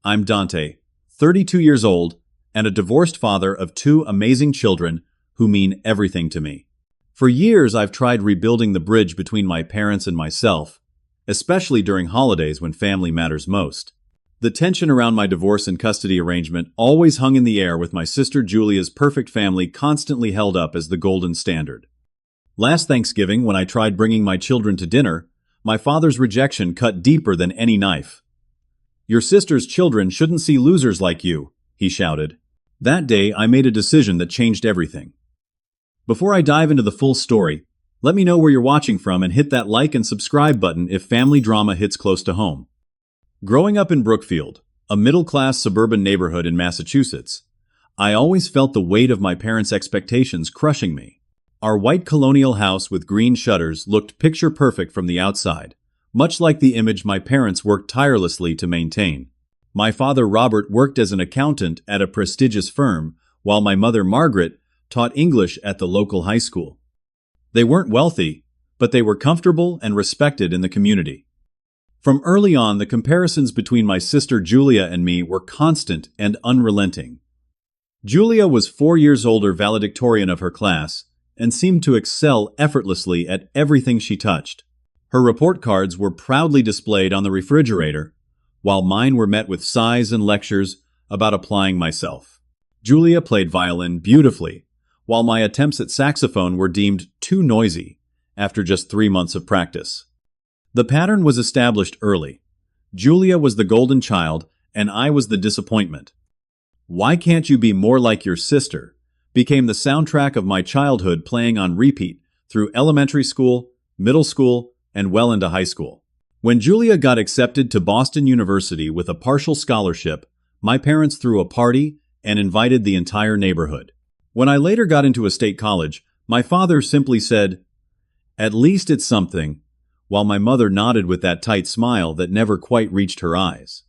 I'm Dante, 32 years old, and a divorced father of two amazing children who mean everything to me. For years, I've tried rebuilding the bridge between my parents and myself, especially during holidays when family matters most. The tension around my divorce and custody arrangement always hung in the air, with my sister Julia's perfect family constantly held up as the golden standard. Last Thanksgiving, when I tried bringing my children to dinner, my father's rejection cut deeper than any knife. "Your sister's children shouldn't see losers like you," he shouted. That day, I made a decision that changed everything. Before I dive into the full story, let me know where you're watching from and hit that like and subscribe button if family drama hits close to home. Growing up in Brookfield, a middle-class suburban neighborhood in Massachusetts, I always felt the weight of my parents' expectations crushing me. Our white colonial house with green shutters looked picture-perfect from the outside, much like the image my parents worked tirelessly to maintain. My father, Robert, worked as an accountant at a prestigious firm, while my mother, Margaret, taught English at the local high school. They weren't wealthy, but they were comfortable and respected in the community. From early on, the comparisons between my sister Julia and me were constant and unrelenting. Julia was 4 years older, valedictorian of her class, and seemed to excel effortlessly at everything she touched. Her report cards were proudly displayed on the refrigerator, while mine were met with sighs and lectures about applying myself. Julia played violin beautifully, while my attempts at saxophone were deemed too noisy after just 3 months of practice. The pattern was established early. Julia was the golden child, and I was the disappointment. "Why can't you be more like your sister?" became the soundtrack of my childhood, playing on repeat through elementary school, middle school, and well into high school. When Julia got accepted to Boston University with a partial scholarship, my parents threw a party and invited the entire neighborhood. When I later got into a state college, my father simply said, "At least it's something," while my mother nodded with that tight smile that never quite reached her eyes.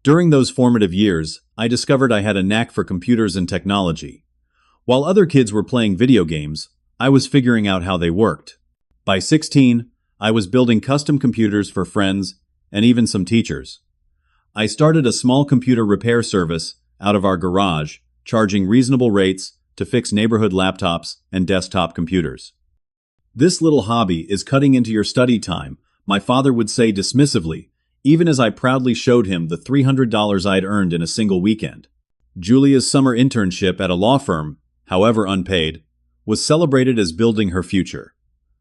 During those formative years, I discovered I had a knack for computers and technology. While other kids were playing video games, I was figuring out how they worked. By 16, I was building custom computers for friends and even some teachers. I started a small computer repair service out of our garage, charging reasonable rates to fix neighborhood laptops and desktop computers. "This little hobby is cutting into your study time," my father would say dismissively, even as I proudly showed him the $300 I'd earned in a single weekend. Julia's summer internship at a law firm, however unpaid, was celebrated as building her future.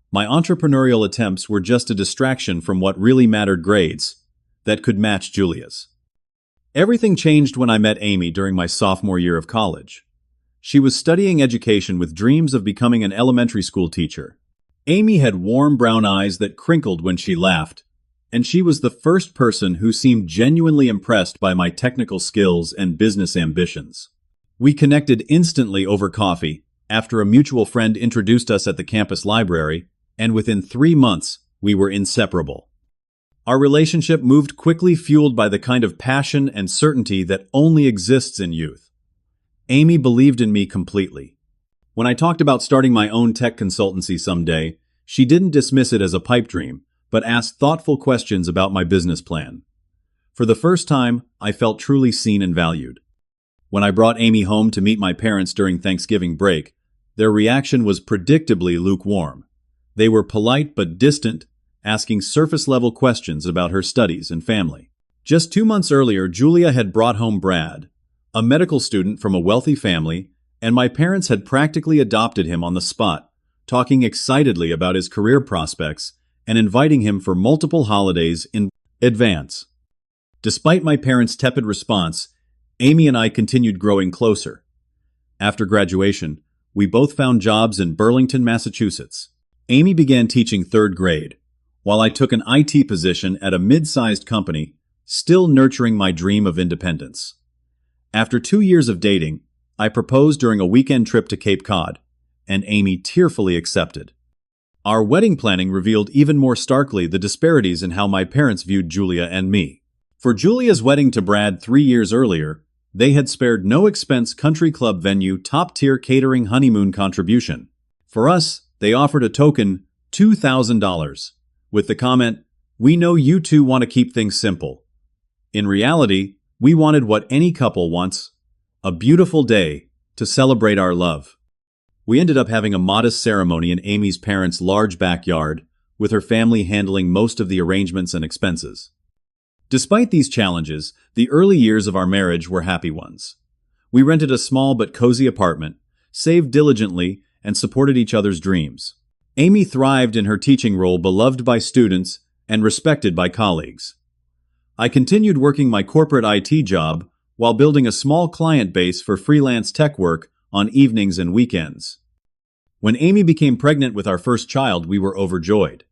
My entrepreneurial attempts were just a distraction from what really mattered: grades that could match Julia's. Everything changed when I met Amy during my sophomore year of college. She was studying education with dreams of becoming an elementary school teacher. Amy had warm brown eyes that crinkled when she laughed, and she was the first person who seemed genuinely impressed by my technical skills and business ambitions. We connected instantly over coffee after a mutual friend introduced us at the campus library, and within 3 months, we were inseparable. Our relationship moved quickly, fueled by the kind of passion and certainty that only exists in youth. Amy believed in me completely. When I talked about starting my own tech consultancy someday, she didn't dismiss it as a pipe dream, but asked thoughtful questions about my business plan. For the first time, I felt truly seen and valued. When I brought Amy home to meet my parents during Thanksgiving break, their reaction was predictably lukewarm. They were polite but distant, asking surface-level questions about her studies and family. Just 2 months earlier, Julia had brought home Brad, a medical student from a wealthy family, and my parents had practically adopted him on the spot, talking excitedly about his career prospects and inviting him for multiple holidays in advance. Despite my parents' tepid response, Amy and I continued growing closer. After graduation, we both found jobs in Burlington, Massachusetts. Amy began teaching 3rd grade, while I took an IT position at a mid-sized company, still nurturing my dream of independence. After 2 years of dating, I proposed during a weekend trip to Cape Cod, and Amy tearfully accepted. Our wedding planning revealed even more starkly the disparities in how my parents viewed Julia and me. For Julia's wedding to Brad 3 years earlier, they had spared no expense country club venue top-tier catering honeymoon contribution. For us, they offered a token $2,000, with the comment, "We know you two want to keep things simple." In reality, We wanted what any couple wants, a beautiful day to celebrate our love. We ended up having a modest ceremony in Amy's parents' large backyard, with her family handling most of the arrangements and expenses. Despite these challenges, the early years of our marriage were happy ones. We rented a small but cozy apartment, saved diligently, and supported each other's dreams. Amy thrived in her teaching role, beloved by students and respected by colleagues. I continued working my corporate IT job while building a small client base for freelance tech work on evenings and weekends. When Amy became pregnant with our first child, we were overjoyed.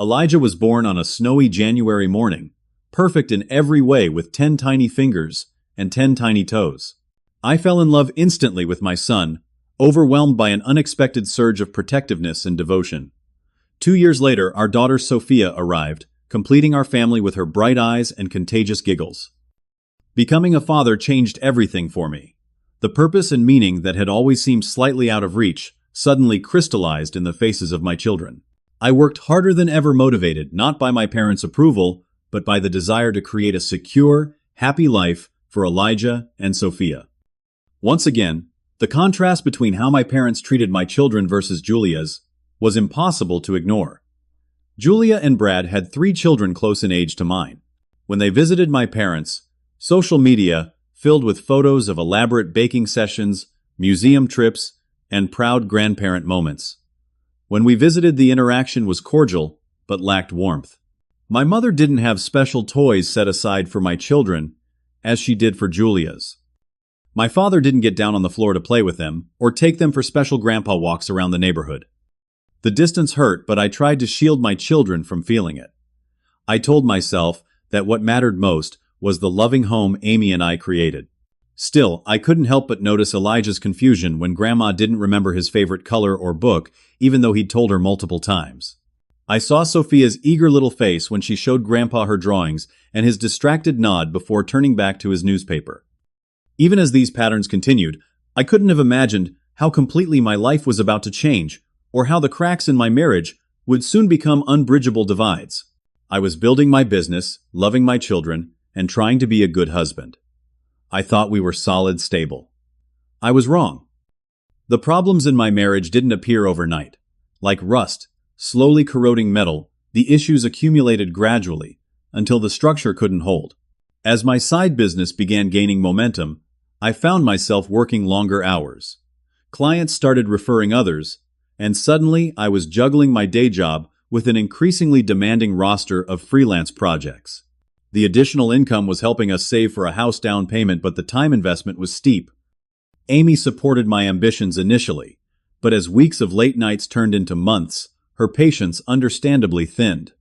Elijah was born on a snowy January morning, perfect in every way with 10 tiny fingers and 10 tiny toes. I fell in love instantly with my son, overwhelmed by an unexpected surge of protectiveness and devotion. 2 years later, our daughter Sophia arrived, completing our family with her bright eyes and contagious giggles. Becoming a father changed everything for me. The purpose and meaning that had always seemed slightly out of reach suddenly crystallized in the faces of my children. I worked harder than ever, motivated not by my parents' approval, but by the desire to create a secure, happy life for Elijah and Sophia. Once again, the contrast between how my parents treated my children versus Julia's was impossible to ignore. Julia and Brad had 3 children close in age to mine. When they visited my parents, social media, filled with photos of elaborate baking sessions, museum trips, and proud grandparent moments. When we visited, the interaction was cordial, but lacked warmth. My mother didn't have special toys set aside for my children, as she did for Julia's. My father didn't get down on the floor to play with them, or take them for special grandpa walks around the neighborhood. The distance hurt, but I tried to shield my children from feeling it. I told myself that what mattered most was the loving home Amy and I created. Still, I couldn't help but notice Elijah's confusion when Grandma didn't remember his favorite color or book, even though he'd told her multiple times. I saw Sophia's eager little face when she showed Grandpa her drawings and his distracted nod before turning back to his newspaper. Even as these patterns continued, I couldn't have imagined how completely my life was about to change, or how the cracks in my marriage would soon become unbridgeable divides. I was building my business, loving my children, and trying to be a good husband. I thought we were solid, stable. I was wrong. The problems in my marriage didn't appear overnight. Like rust, slowly corroding metal, the issues accumulated gradually, until the structure couldn't hold. As my side business began gaining momentum, I found myself working longer hours. Clients started referring others, and suddenly I was juggling my day job with an increasingly demanding roster of freelance projects. The additional income was helping us save for a house down payment, but the time investment was steep. Amy supported my ambitions initially, but as weeks of late nights turned into months, her patience understandably thinned.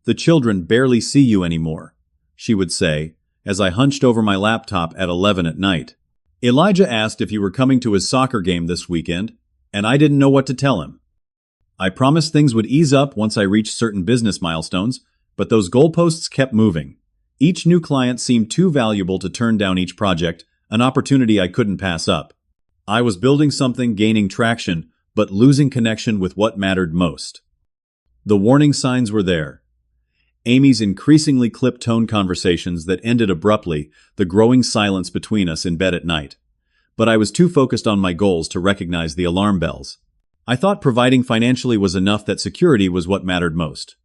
"The children barely see you anymore," she would say, as I hunched over my laptop at 11 at night. Elijah asked if you were coming to his soccer game this weekend, and I didn't know what to tell him. I promised things would ease up once I reached certain business milestones, but those goalposts kept moving. Each new client seemed too valuable to turn down, each project an opportunity I couldn't pass up. I was building something, gaining traction, but losing connection with what mattered most. The warning signs were there. Amy's increasingly clipped-tone conversations that ended abruptly, the growing silence between us in bed at night. But I was too focused on my goals to recognize the alarm bells. I thought providing financially was enough, that security was what mattered most.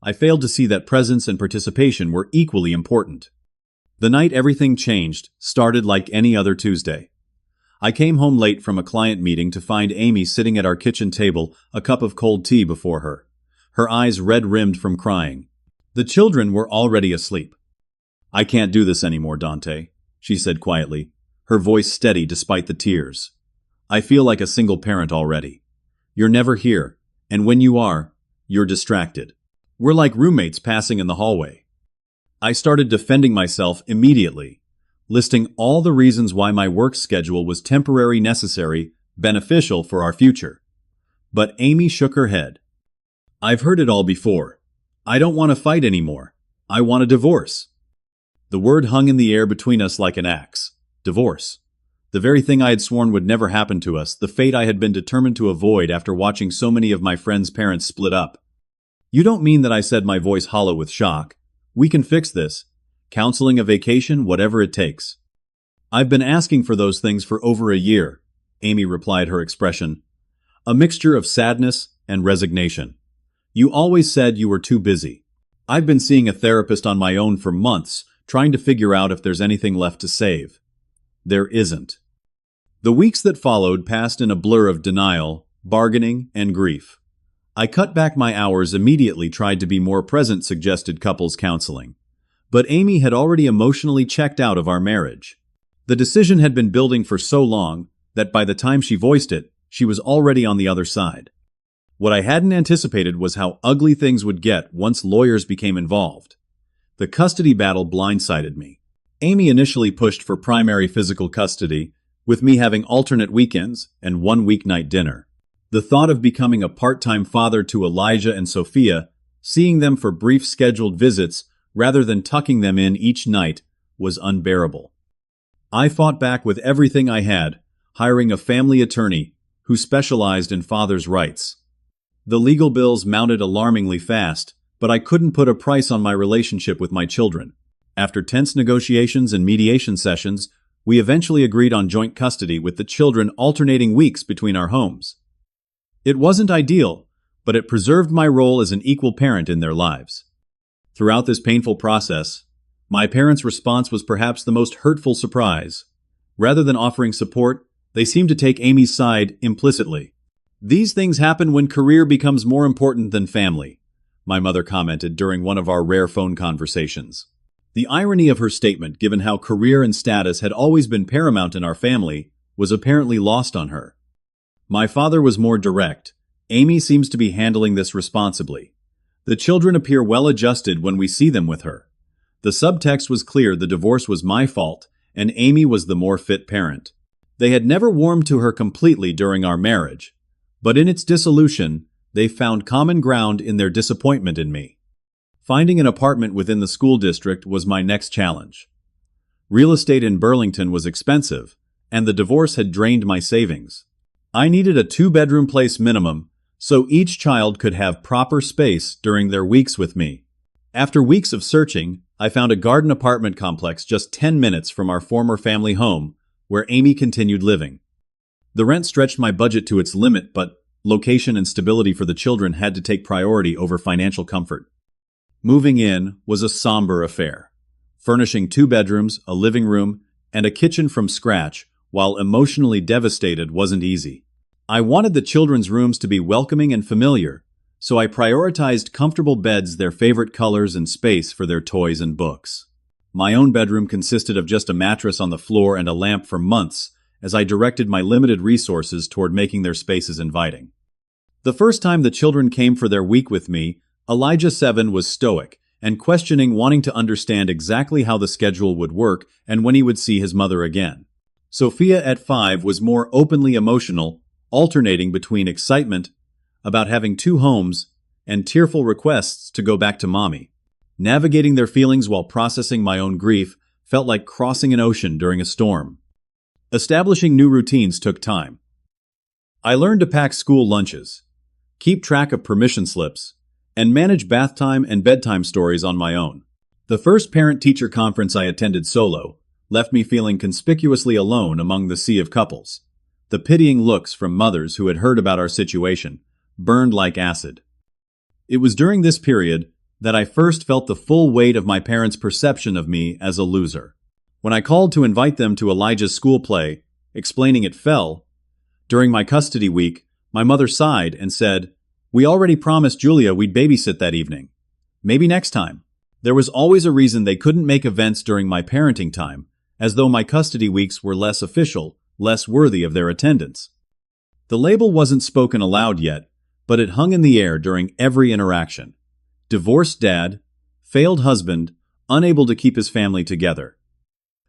I failed to see that presence and participation were equally important. The night everything changed started like any other Tuesday. I came home late from a client meeting to find Amy sitting at our kitchen table, a cup of cold tea before her, her eyes red-rimmed from crying. The children were already asleep. "I can't do this anymore, Dante," she said quietly, her voice steady despite the tears. "I feel like a single parent already. You're never here, and when you are, you're distracted. We're like roommates passing in the hallway." I started defending myself immediately, listing all the reasons why my work schedule was temporary, necessary, beneficial for our future. But Amy shook her head. "I've heard it all before. I don't want to fight anymore. I want a divorce." The word hung in the air between us like an axe. Divorce. The very thing I had sworn would never happen to us, the fate I had been determined to avoid after watching so many of my friends' parents split up. "You don't mean that?" I said, my voice hollow with shock. "We can fix this. counseling, a vacation, whatever it takes. I've been asking for those things for over a year, Amy replied, her expression a mixture of sadness and resignation. You always said you were too busy. I've been seeing a therapist on my own for months, trying to figure out if there's anything left to save. There isn't. The weeks that followed passed in a blur of denial, bargaining, and grief. I cut back my hours, immediately tried to be more present, suggested couples counseling. But Amy had already emotionally checked out of our marriage. The decision had been building for so long that by the time she voiced it, she was already on the other side. What I hadn't anticipated was how ugly things would get once lawyers became involved. The custody battle blindsided me. Amy initially pushed for primary physical custody, with me having alternate weekends and one weeknight dinner. The thought of becoming a part-time father to Elijah and Sophia, seeing them for brief scheduled visits rather than tucking them in each night, was unbearable. I fought back with everything I had, hiring a family attorney who specialized in fathers' rights. The legal bills mounted alarmingly fast, but I couldn't put a price on my relationship with my children. After tense negotiations and mediation sessions, we eventually agreed on joint custody, with the children alternating weeks between our homes. It wasn't ideal, but it preserved my role as an equal parent in their lives. Throughout this painful process, my parents' response was perhaps the most hurtful surprise. Rather than offering support, they seemed to take Amy's side implicitly. These things happen when career becomes more important than family, my mother commented during one of our rare phone conversations. The irony of her statement, given how career and status had always been paramount in our family, was apparently lost on her. My father was more direct. Amy seems to be handling this responsibly. The children appear well adjusted when we see them with her. The subtext was clear: the divorce was my fault, and Amy was the more fit parent. They had never warmed to her completely during our marriage, but in its dissolution, they found common ground in their disappointment in me. Finding an apartment within the school district was my next challenge. Real estate in Burlington was expensive, and the divorce had drained my savings. I needed a 2-bedroom place minimum, so each child could have proper space during their weeks with me. After weeks of searching, I found a garden apartment complex just 10 minutes from our former family home, where Amy continued living. The rent stretched my budget to its limit, but location and stability for the children had to take priority over financial comfort. Moving in was a somber affair. Furnishing 2 bedrooms, a living room, and a kitchen from scratch, while emotionally devastated, wasn't easy. I wanted the children's rooms to be welcoming and familiar, so I prioritized comfortable beds, their favorite colors, and space for their toys and books. My own bedroom consisted of just a mattress on the floor and a lamp for months, as I directed my limited resources toward making their spaces inviting. The first time the children came for their week with me, Elijah, 7, was stoic and questioning, wanting to understand exactly how the schedule would work and when he would see his mother again. Sophia, at 5, was more openly emotional, alternating between excitement about having 2 homes and tearful requests to go back to mommy. Navigating their feelings while processing my own grief felt like crossing an ocean during a storm. Establishing new routines took time. I learned to pack school lunches, keep track of permission slips, and manage bath time and bedtime stories on my own. The first parent-teacher conference I attended solo left me feeling conspicuously alone among the sea of couples. The pitying looks from mothers who had heard about our situation burned like acid. It was during this period that I first felt the full weight of my parents' perception of me as a loser. When I called to invite them to Elijah's school play, explaining it fell during my custody week, my mother sighed and said, "We already promised Julia we'd babysit that evening. Maybe next time." There was always a reason they couldn't make events during my parenting time, as though my custody weeks were less official, less worthy of their attendance. The label wasn't spoken aloud yet, but it hung in the air during every interaction. Divorced dad, failed husband, unable to keep his family together.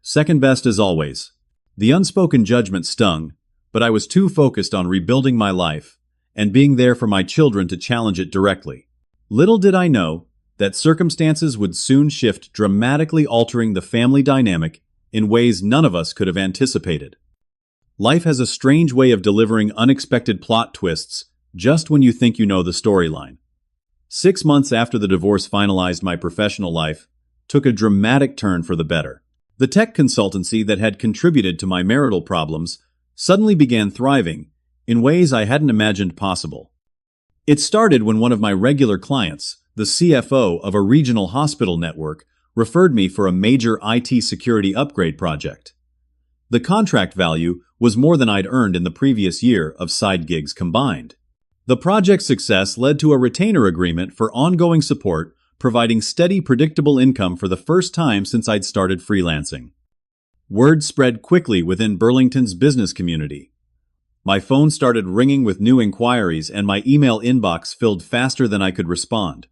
Second best as always. The unspoken judgment stung, but I was too focused on rebuilding my life and being there for my children to challenge it directly. Little did I know that circumstances would soon shift, dramatically altering the family dynamic in ways none of us could have anticipated. Life has a strange way of delivering unexpected plot twists just when you think you know the storyline. 6 months after the divorce finalized my professional life, took a dramatic turn for the better. The tech consultancy that had contributed to my marital problems suddenly began thriving in ways I hadn't imagined possible. It started when one of my regular clients, the CFO of a regional hospital network, referred me for a major IT security upgrade project. The contract value was more than I'd earned in the previous year of side gigs combined. The project's success led to a retainer agreement for ongoing support, providing steady, predictable income for the first time since I'd started freelancing. Word spread quickly within Burlington's business community. My phone started ringing with new inquiries, and my email inbox filled faster than I could respond.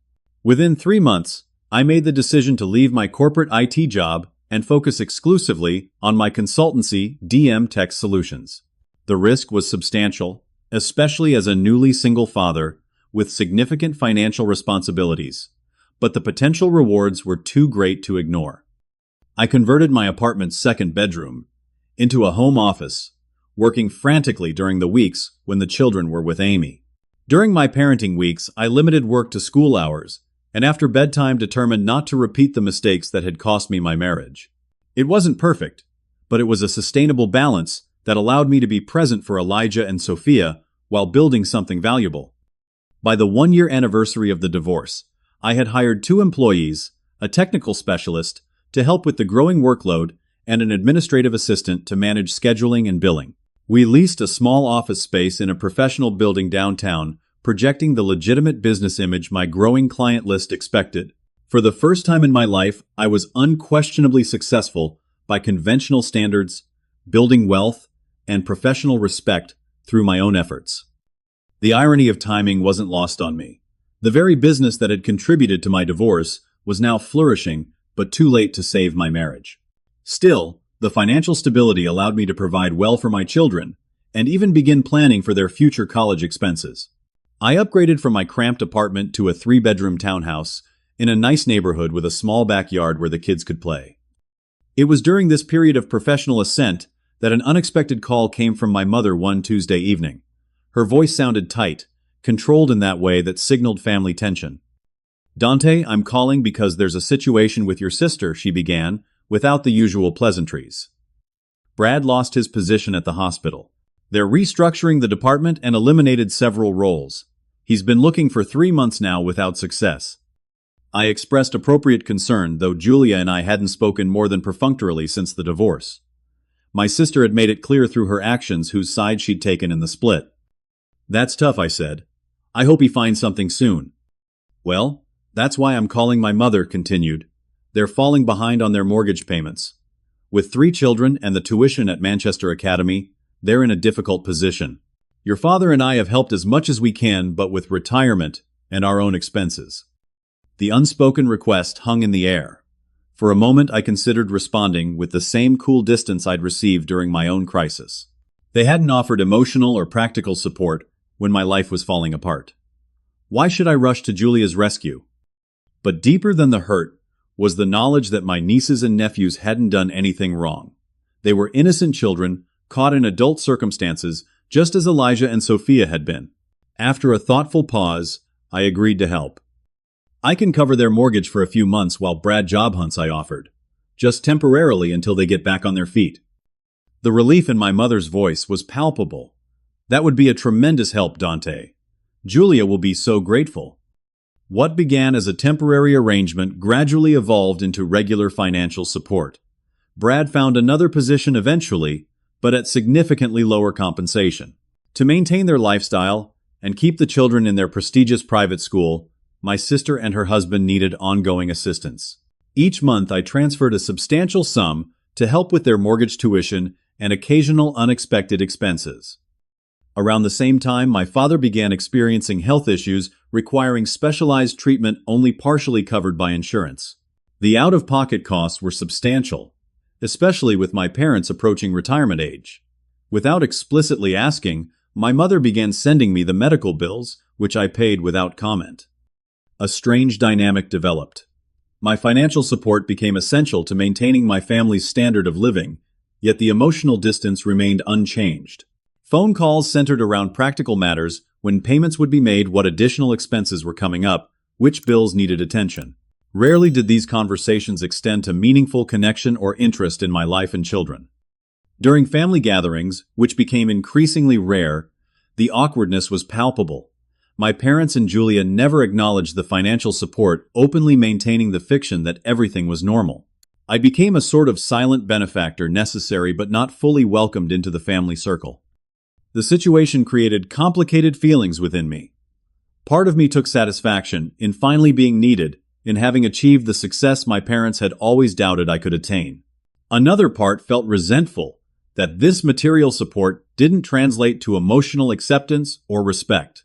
Within 3 months, I made the decision to leave my corporate IT job and focus exclusively on my consultancy, DM Tech Solutions. The risk was substantial, especially as a newly single father with significant financial responsibilities, but the potential rewards were too great to ignore. I converted my apartment's second bedroom into a home office, working frantically during the weeks when the children were with Amy. During my parenting weeks, I limited work to school hours, and after bedtime determined not to repeat the mistakes that had cost me my marriage. It wasn't perfect, but it was a sustainable balance that allowed me to be present for Elijah and Sophia while building something valuable. By the 1-year anniversary of the divorce, I had hired 2 employees, a technical specialist to help with the growing workload, and an administrative assistant to manage scheduling and billing. We leased a small office space in a professional building downtown, projecting the legitimate business image my growing client list expected. For the first time in my life, I was unquestionably successful by conventional standards, building wealth, and professional respect through my own efforts. The irony of timing wasn't lost on me. The very business that had contributed to my divorce was now flourishing, but too late to save my marriage. Still, the financial stability allowed me to provide well for my children, and even begin planning for their future college expenses. I upgraded from my cramped apartment to a 3-bedroom townhouse in a nice neighborhood with a small backyard where the kids could play. It was during this period of professional ascent that an unexpected call came from my mother one Tuesday evening. Her voice sounded tight, controlled in that way that signaled family tension. "Dante, I'm calling because there's a situation with your sister," she began, without the usual pleasantries. "Brad lost his position at the hospital. They're restructuring the department and eliminated several roles. He's been looking for 3 months now without success." I expressed appropriate concern, though Julia and I hadn't spoken more than perfunctorily since the divorce. My sister had made it clear through her actions whose side she'd taken in the split. "That's tough," I said. "I hope he finds something soon." "Well, that's why I'm calling," my mother continued. "They're falling behind on their mortgage payments. With 3 children and the tuition at Manchester Academy, they're in a difficult position. Your father and I have helped as much as we can, but with retirement and our own expenses." The unspoken request hung in the air. For a moment I considered responding with the same cool distance I'd received during my own crisis. They hadn't offered emotional or practical support when my life was falling apart. Why should I rush to Julia's rescue? But deeper than the hurt was the knowledge that my nieces and nephews hadn't done anything wrong. They were innocent children, caught in adult circumstances, just as Elijah and Sophia had been. After a thoughtful pause, I agreed to help. "I can cover their mortgage for a few months while Brad job hunts," I offered. "Just temporarily until they get back on their feet." The relief in my mother's voice was palpable. "That would be a tremendous help, Dante. Julia will be so grateful." What began as a temporary arrangement gradually evolved into regular financial support. Brad found another position eventually, but at significantly lower compensation. To maintain their lifestyle and keep the children in their prestigious private school, my sister and her husband needed ongoing assistance. Each month I transferred a substantial sum to help with their mortgage tuition and occasional unexpected expenses. Around the same time, my father began experiencing health issues requiring specialized treatment only partially covered by insurance. The out-of-pocket costs were substantial, especially with my parents approaching retirement age. Without explicitly asking, my mother began sending me the medical bills, which I paid without comment. A strange dynamic developed. My financial support became essential to maintaining my family's standard of living, yet the emotional distance remained unchanged. Phone calls centered around practical matters: when payments would be made, what additional expenses were coming up, which bills needed attention. Rarely did these conversations extend to meaningful connection or interest in my life and children. During family gatherings, which became increasingly rare, the awkwardness was palpable. My parents and Julia never acknowledged the financial support, openly maintaining the fiction that everything was normal. I became a sort of silent benefactor, necessary but not fully welcomed into the family circle. The situation created complicated feelings within me. Part of me took satisfaction in finally being needed, in having achieved the success my parents had always doubted I could attain. Another part felt resentful that this material support didn't translate to emotional acceptance or respect.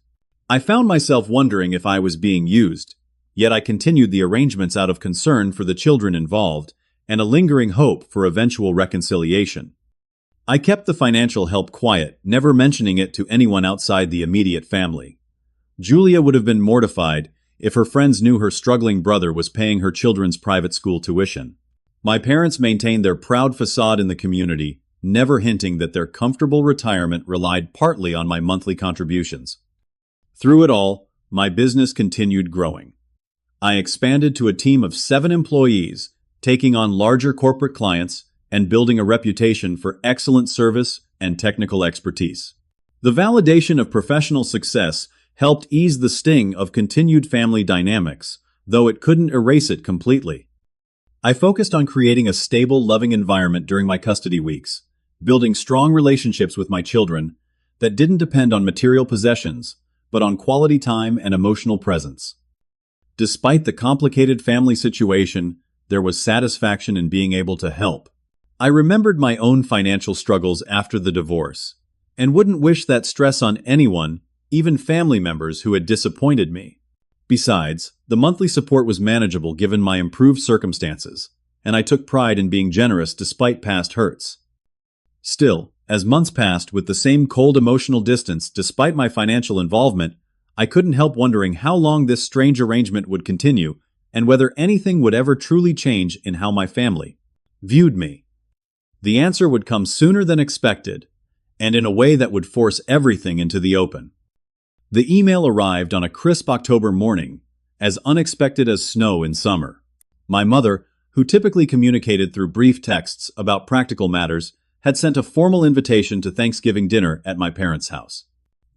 I found myself wondering if I was being used, yet I continued the arrangements out of concern for the children involved and a lingering hope for eventual reconciliation. I kept the financial help quiet, never mentioning it to anyone outside the immediate family. Julia would have been mortified if her friends knew her struggling brother was paying her children's private school tuition. My parents maintained their proud facade in the community, never hinting that their comfortable retirement relied partly on my monthly contributions. Through it all, my business continued growing. I expanded to a team of 7 employees, taking on larger corporate clients and building a reputation for excellent service and technical expertise. The validation of professional success helped ease the sting of continued family dynamics, though it couldn't erase it completely. I focused on creating a stable, loving environment during my custody weeks, building strong relationships with my children that didn't depend on material possessions, but on quality time and emotional presence. Despite the complicated family situation, there was satisfaction in being able to help. I remembered my own financial struggles after the divorce, and wouldn't wish that stress on anyone, even family members who had disappointed me. Besides, the monthly support was manageable given my improved circumstances, and I took pride in being generous despite past hurts. Still, as months passed with the same cold emotional distance despite my financial involvement, I couldn't help wondering how long this strange arrangement would continue and whether anything would ever truly change in how my family viewed me. The answer would come sooner than expected, and in a way that would force everything into the open. The email arrived on a crisp October morning, as unexpected as snow in summer. My mother, who typically communicated through brief texts about practical matters, had sent a formal invitation to Thanksgiving dinner at my parents' house.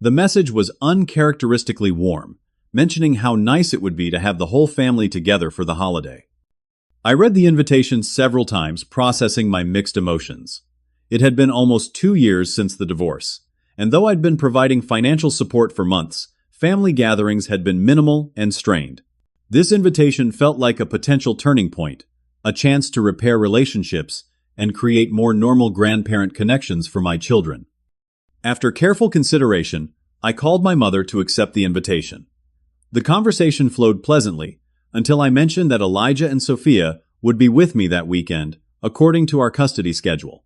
The message was uncharacteristically warm, mentioning how nice it would be to have the whole family together for the holiday. I read the invitation several times, processing my mixed emotions. It had been almost 2 years since the divorce, and though I'd been providing financial support for months, family gatherings had been minimal and strained. This invitation felt like a potential turning point, a chance to repair relationships and create more normal grandparent connections for my children. After careful consideration, I called my mother to accept the invitation. The conversation flowed pleasantly until I mentioned that Elijah and Sophia would be with me that weekend, according to our custody schedule.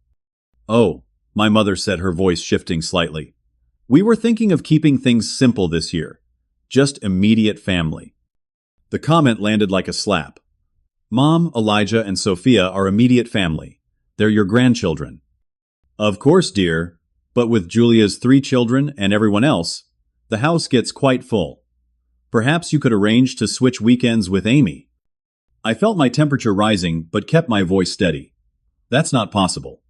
"Oh," my mother said, her voice shifting slightly. "We were thinking of keeping things simple this year. Just immediate family." The comment landed like a slap. Mom, Elijah, and Sophia are immediate family. They're your grandchildren. Of course, dear, but with Julia's 3 children and everyone else, the house gets quite full. Perhaps you could arrange to switch weekends with Amy. I felt my temperature rising, but kept my voice steady. That's not possible.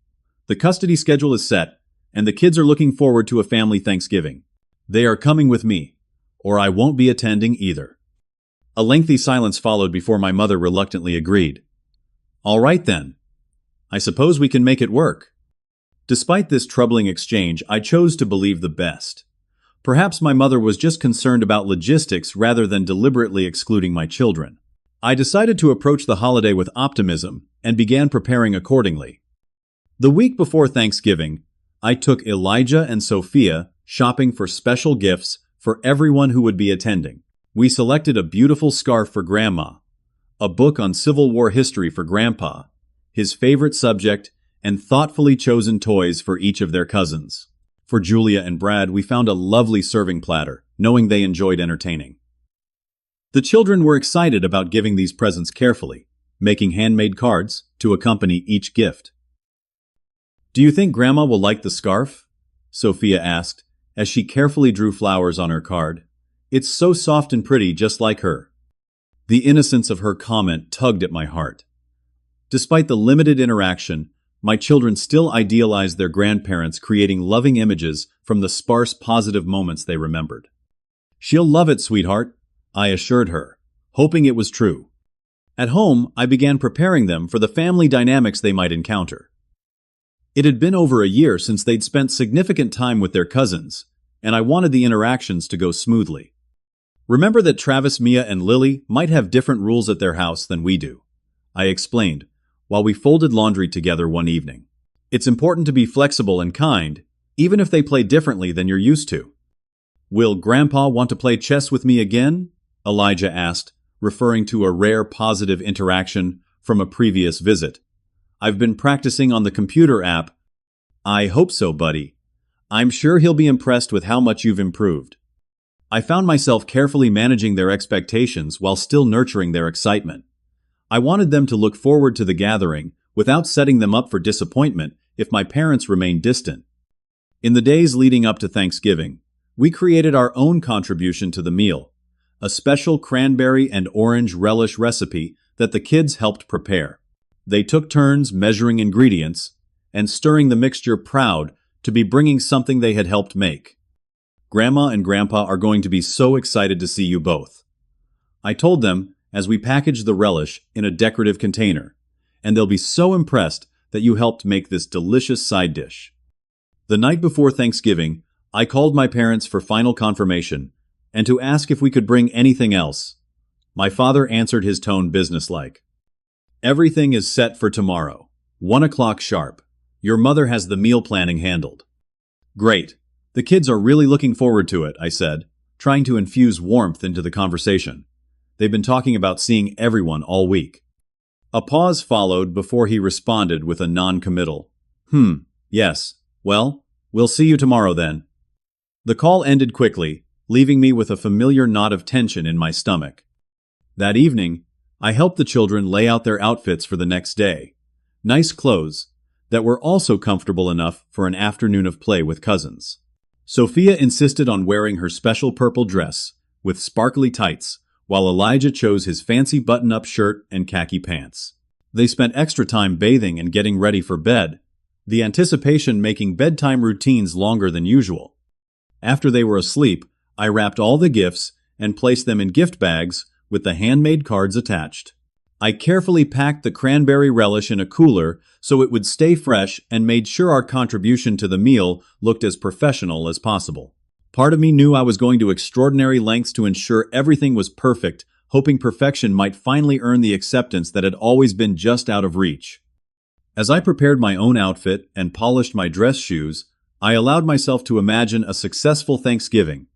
The custody schedule is set, and the kids are looking forward to a family Thanksgiving. They are coming with me, or I won't be attending either. A lengthy silence followed before my mother reluctantly agreed. All right then. I suppose we can make it work. Despite this troubling exchange, I chose to believe the best. Perhaps my mother was just concerned about logistics rather than deliberately excluding my children. I decided to approach the holiday with optimism and began preparing accordingly. The week before Thanksgiving, I took Elijah and Sophia shopping for special gifts for everyone who would be attending. We selected a beautiful scarf for Grandma, a book on Civil War history for Grandpa, his favorite subject, and thoughtfully chosen toys for each of their cousins. For Julia and Brad, we found a lovely serving platter, knowing they enjoyed entertaining. The children were excited about giving these presents carefully, making handmade cards to accompany each gift. "Do you think Grandma will like the scarf?" Sophia asked, as she carefully drew flowers on her card. "It's so soft and pretty, just like her." The innocence of her comment tugged at my heart. Despite the limited interaction, my children still idealized their grandparents, creating loving images from the sparse positive moments they remembered. "She'll love it, sweetheart," I assured her, hoping it was true. At home, I began preparing them for the family dynamics they might encounter. It had been over a year since they'd spent significant time with their cousins, and I wanted the interactions to go smoothly. "Remember that Travis, Mia, and Lily might have different rules at their house than we do," I explained, while we folded laundry together one evening. "It's important to be flexible and kind, even if they play differently than you're used to." "Will Grandpa want to play chess with me again?" Elijah asked, referring to a rare positive interaction from a previous visit. "I've been practicing on the computer app." "I hope so, buddy. I'm sure he'll be impressed with how much you've improved." I found myself carefully managing their expectations while still nurturing their excitement. I wanted them to look forward to the gathering without setting them up for disappointment if my parents remained distant. In the days leading up to Thanksgiving, we created our own contribution to the meal, a special cranberry and orange relish recipe that the kids helped prepare. They took turns measuring ingredients and stirring the mixture, proud to be bringing something they had helped make. "Grandma and Grandpa are going to be so excited to see you both," I told them as we packaged the relish in a decorative container, "and they'll be so impressed that you helped make this delicious side dish." The night before Thanksgiving, I called my parents for final confirmation and to ask if we could bring anything else. My father answered, his tone businesslike. "Everything is set for tomorrow, 1 o'clock sharp. Your mother has the meal planning handled." "Great. The kids are really looking forward to it," I said, trying to infuse warmth into the conversation. "They've been talking about seeing everyone all week." A pause followed before he responded with a non-committal, Yes. Well, we'll see you tomorrow then." The call ended quickly, leaving me with a familiar knot of tension in my stomach. That evening, I helped the children lay out their outfits for the next day. Nice clothes that were also comfortable enough for an afternoon of play with cousins. Sophia insisted on wearing her special purple dress with sparkly tights, while Elijah chose his fancy button-up shirt and khaki pants. They spent extra time bathing and getting ready for bed, the anticipation making bedtime routines longer than usual. After they were asleep, I wrapped all the gifts and placed them in gift bags with the handmade cards attached. I carefully packed the cranberry relish in a cooler so it would stay fresh and made sure our contribution to the meal looked as professional as possible. Part of me knew I was going to extraordinary lengths to ensure everything was perfect, hoping perfection might finally earn the acceptance that had always been just out of reach. As I prepared my own outfit and polished my dress shoes, I allowed myself to imagine a successful Thanksgiving.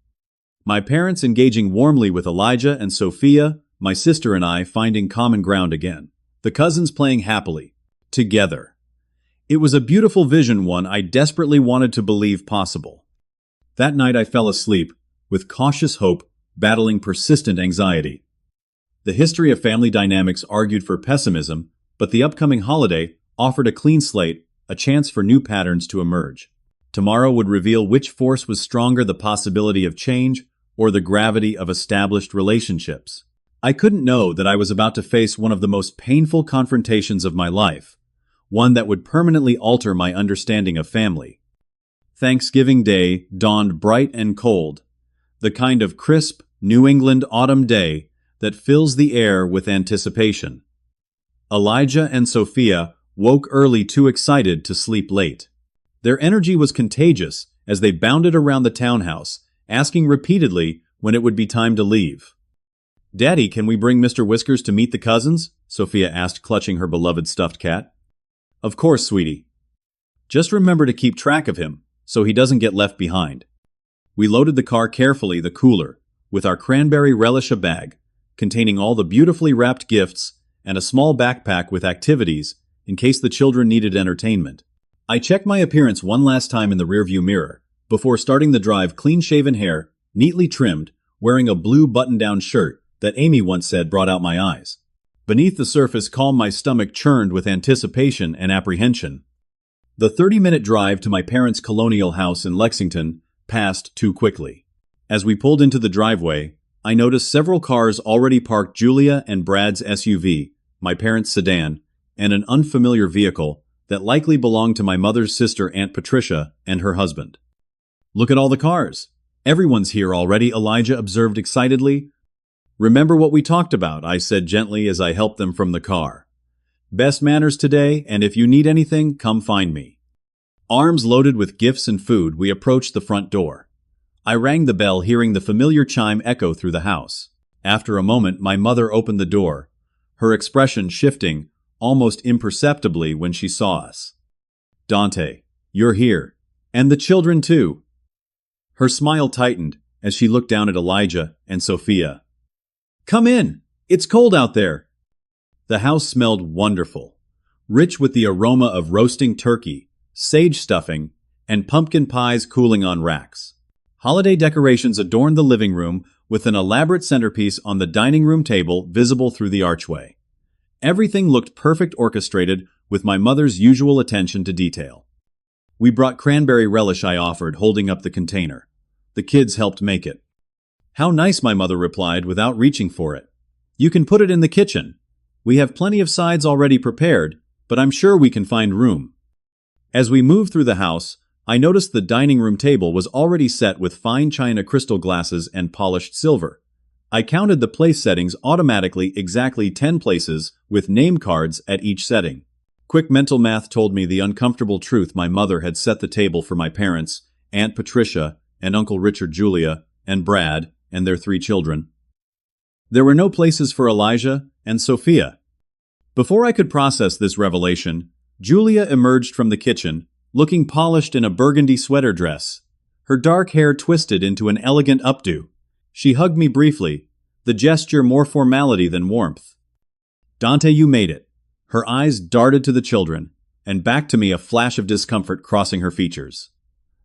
My parents engaging warmly with Elijah and Sophia, my sister and I finding common ground again. The cousins playing happily, together. It was a beautiful vision, one I desperately wanted to believe possible. That night I fell asleep, with cautious hope battling persistent anxiety. The history of family dynamics argued for pessimism, but the upcoming holiday offered a clean slate, a chance for new patterns to emerge. Tomorrow would reveal which force was stronger, the possibility of change or the gravity of established relationships. I couldn't know that I was about to face one of the most painful confrontations of my life, one that would permanently alter my understanding of family. Thanksgiving Day dawned bright and cold, the kind of crisp, New England autumn day that fills the air with anticipation. Elijah and Sophia woke early, too excited to sleep late. Their energy was contagious as they bounded around the townhouse, asking repeatedly when it would be time to leave. "Daddy, can we bring Mr. Whiskers to meet the cousins?" Sophia asked, clutching her beloved stuffed cat. "Of course, sweetie. Just remember to keep track of him so he doesn't get left behind." We loaded the car carefully, the cooler, with our cranberry relish, a bag containing all the beautifully wrapped gifts, and a small backpack with activities in case the children needed entertainment. I checked my appearance one last time in the rearview mirror before starting the drive, clean-shaven hair, neatly trimmed, wearing a blue button-down shirt that Amy once said brought out my eyes. Beneath the surface calm, my stomach churned with anticipation and apprehension. The 30-minute drive to my parents' colonial house in Lexington passed too quickly. As we pulled into the driveway, I noticed several cars already parked: Julia and Brad's SUV, my parents' sedan, and an unfamiliar vehicle that likely belonged to my mother's sister, Aunt Patricia, and her husband. "Look at all the cars. Everyone's here already," Elijah observed excitedly. "Remember what we talked about," I said gently as I helped them from the car. "Best manners today, and if you need anything, come find me." Arms loaded with gifts and food, we approached the front door. I rang the bell, hearing the familiar chime echo through the house. After a moment, my mother opened the door, her expression shifting almost imperceptibly when she saw us. "Dante, you're here. And the children too." Her smile tightened as she looked down at Elijah and Sophia. "Come in. It's cold out there." The house smelled wonderful, rich with the aroma of roasting turkey, sage stuffing, and pumpkin pies cooling on racks. Holiday decorations adorned the living room, with an elaborate centerpiece on the dining room table visible through the archway. Everything looked perfect, orchestrated with my mother's usual attention to detail. "We brought cranberry relish," I offered, holding up the container. "The kids helped make it." "How nice," my mother replied without reaching for it. "You can put it in the kitchen. We have plenty of sides already prepared, but I'm sure we can find room." As we moved through the house, I noticed the dining room table was already set with fine china, crystal glasses, and polished silver. I counted the place settings automatically, exactly 10 places, with name cards at each setting. Quick mental math told me the uncomfortable truth: my mother had set the table for my parents, Aunt Patricia, and Uncle Richard, Julia, and Brad, and their 3 children. There were no places for Elijah and Sophia. Before I could process this revelation, Julia emerged from the kitchen, looking polished in a burgundy sweater dress, her dark hair twisted into an elegant updo. She hugged me briefly, the gesture more formality than warmth. "Dante, you made it." Her eyes darted to the children, and back to me, a flash of discomfort crossing her features.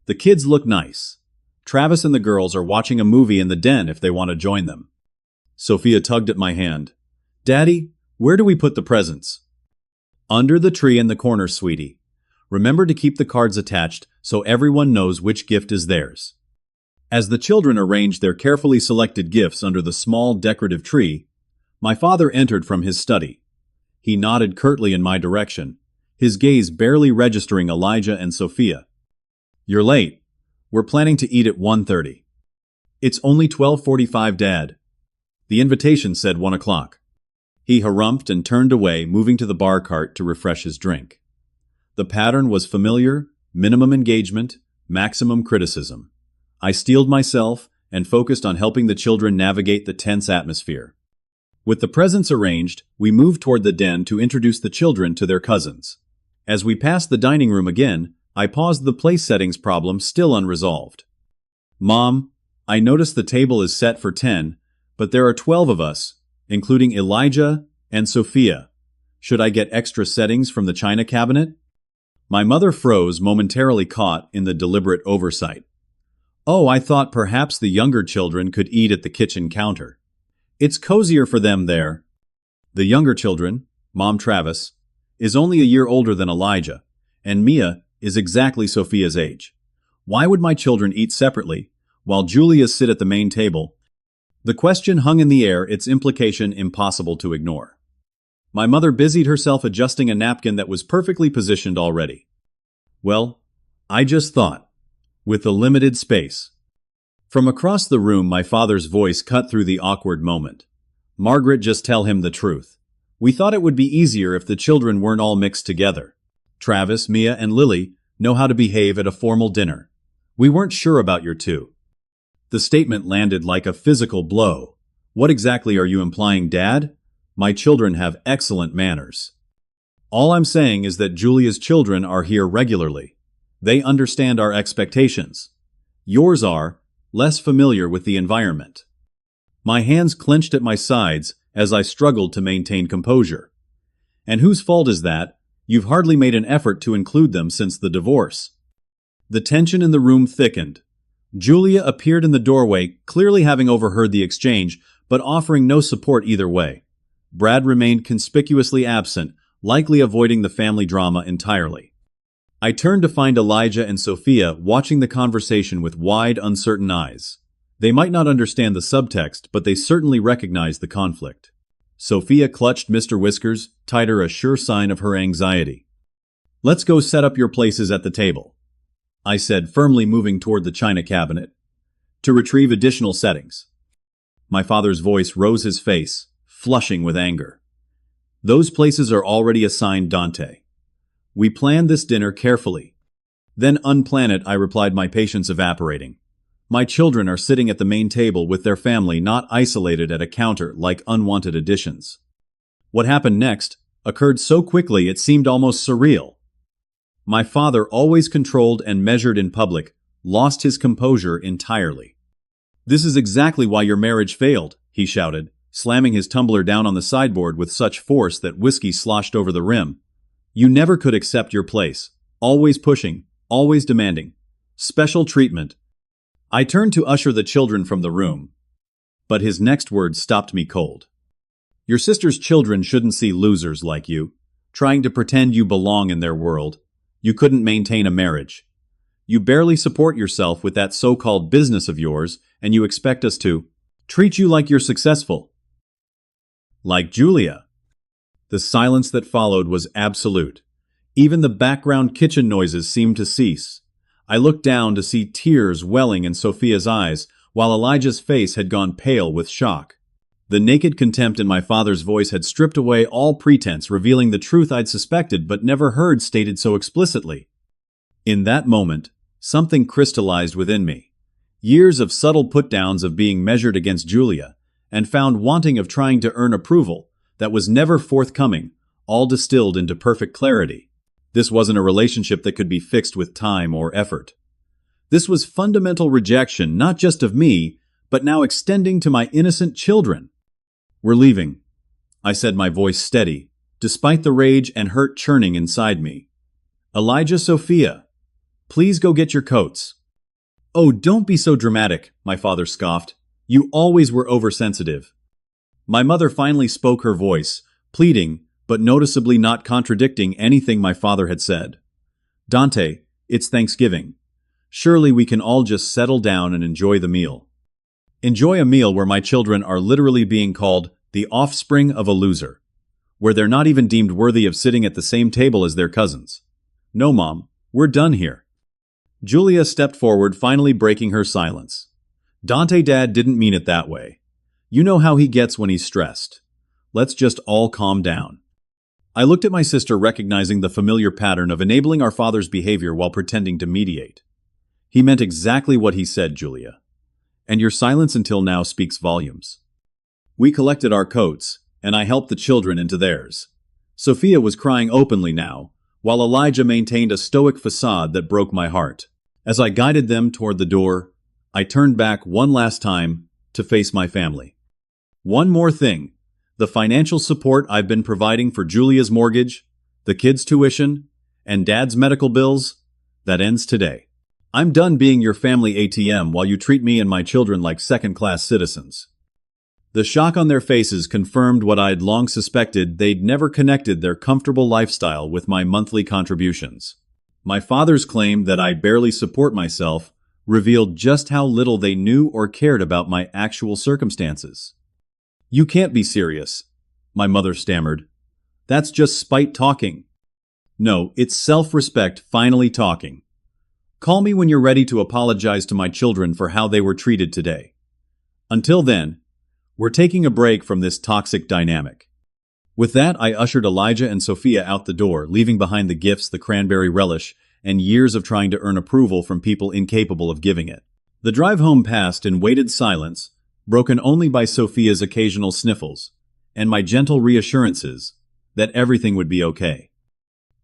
"The kids look nice. Travis and the girls are watching a movie in the den if they want to join them." Sophia tugged at my hand. "Daddy, where do we put the presents?" "Under the tree in the corner, sweetie. Remember to keep the cards attached so everyone knows which gift is theirs." As the children arranged their carefully selected gifts under the small decorative tree, my father entered from his study. He nodded curtly in my direction, his gaze barely registering Elijah and Sophia. "You're late. We're planning to eat at 1:30. "It's only 12:45, Dad." The invitation said 1 o'clock. He harumphed and turned away, moving to the bar cart to refresh his drink. The pattern was familiar: minimum engagement, maximum criticism. I steeled myself and focused on helping the children navigate the tense atmosphere. With the presents arranged, we moved toward the den to introduce the children to their cousins. As we passed the dining room again, I paused, the place settings problem still unresolved. "Mom, I noticed the table is set for 10, but there are 12 of us, including Elijah and Sophia. Should I get extra settings from the china cabinet?" My mother froze, momentarily caught in the deliberate oversight. "Oh, I thought perhaps the younger children could eat at the kitchen counter. It's cozier for them there." The younger children, Mom, Travis, is only a year older than Elijah, and Mia is exactly Sophia's age. Why would my children eat separately, while Julia sit at the main table? The question hung in the air, its implication impossible to ignore. My mother busied herself adjusting a napkin that was perfectly positioned already. "Well, I just thought, with the limited space." From across the room, my father's voice cut through the awkward moment. "Margaret, just tell him the truth. We thought it would be easier if the children weren't all mixed together. Travis, Mia, and Lily know how to behave at a formal dinner. We weren't sure about your two." The statement landed like a physical blow. "What exactly are you implying, Dad? My children have excellent manners." "All I'm saying is that Julia's children are here regularly. They understand our expectations. Yours are less familiar with the environment." My hands clenched at my sides as I struggled to maintain composure. "And whose fault is that? You've hardly made an effort to include them since the divorce." The tension in the room thickened. Julia appeared in the doorway, clearly having overheard the exchange, but offering no support either way. Brad remained conspicuously absent, likely avoiding the family drama entirely. I turned to find Elijah and Sophia watching the conversation with wide, uncertain eyes. They might not understand the subtext, but they certainly recognize the conflict. Sophia clutched Mr. Whiskers, tighter, a sure sign of her anxiety. "Let's go set up your places at the table," I said, firmly moving toward the china cabinet, to retrieve additional settings. My father's voice rose, his face flushing with anger. "Those places are already assigned, Dante. We planned this dinner carefully." "Then unplan it," I replied, my patience evaporating. "My children are sitting at the main table with their family, not isolated at a counter like unwanted additions." What happened next occurred so quickly it seemed almost surreal. My father, always controlled and measured in public, lost his composure entirely. "This is exactly why your marriage failed," he shouted, slamming his tumbler down on the sideboard with such force that whiskey sloshed over the rim. "You never could accept your place. Always pushing, always demanding. Special treatment." I turned to usher the children from the room, but his next words stopped me cold. "Your sister's children shouldn't see losers like you, trying to pretend you belong in their world. You couldn't maintain a marriage. You barely support yourself with that so-called business of yours, and you expect us to treat you like you're successful. Like Julia." The silence that followed was absolute. Even the background kitchen noises seemed to cease. I looked down to see tears welling in Sophia's eyes, while Elijah's face had gone pale with shock. The naked contempt in my father's voice had stripped away all pretense, revealing the truth I'd suspected but never heard stated so explicitly. In that moment, something crystallized within me. Years of subtle put-downs of being measured against Julia, and found wanting of trying to earn approval that was never forthcoming, all distilled into perfect clarity. This wasn't a relationship that could be fixed with time or effort. This was fundamental rejection, not just of me, but now extending to my innocent children. "We're leaving," I said, my voice steady, despite the rage and hurt churning inside me. "Elijah, Sophia, please go get your coats." "Oh, don't be so dramatic," my father scoffed. "You always were oversensitive." My mother finally spoke, her voice pleading, but noticeably not contradicting anything my father had said. "Dante, it's Thanksgiving. Surely we can all just settle down and enjoy the meal." Enjoy a meal where my children are literally being called the offspring of a loser, where they're not even deemed worthy of sitting at the same table as their cousins. "No, Mom, we're done here." Julia stepped forward, finally breaking her silence. "Dante, Dad didn't mean it that way. You know how he gets when he's stressed. Let's just all calm down." I looked at my sister, recognizing the familiar pattern of enabling our father's behavior while pretending to mediate. "He meant exactly what he said, Julia. And your silence until now speaks volumes." We collected our coats, and I helped the children into theirs. Sophia was crying openly now, while Elijah maintained a stoic facade that broke my heart. As I guided them toward the door, I turned back one last time to face my family. One more thing. The financial support I've been providing for Julia's mortgage, the kids' tuition, and Dad's medical bills, that ends today. I'm done being your family ATM while you treat me and my children like second-class citizens. The shock on their faces confirmed what I'd long suspected: they'd never connected their comfortable lifestyle with my monthly contributions. My father's claim that I barely support myself revealed just how little they knew or cared about my actual circumstances. "You can't be serious," my mother stammered. "That's just spite talking." "No, it's self-respect finally talking. Call me when you're ready to apologize to my children for how they were treated today. Until then, we're taking a break from this toxic dynamic." With that, I ushered Elijah and Sophia out the door, leaving behind the gifts, the cranberry relish, and years of trying to earn approval from people incapable of giving it. The drive home passed in weighted silence, broken only by Sophia's occasional sniffles, and my gentle reassurances that everything would be okay.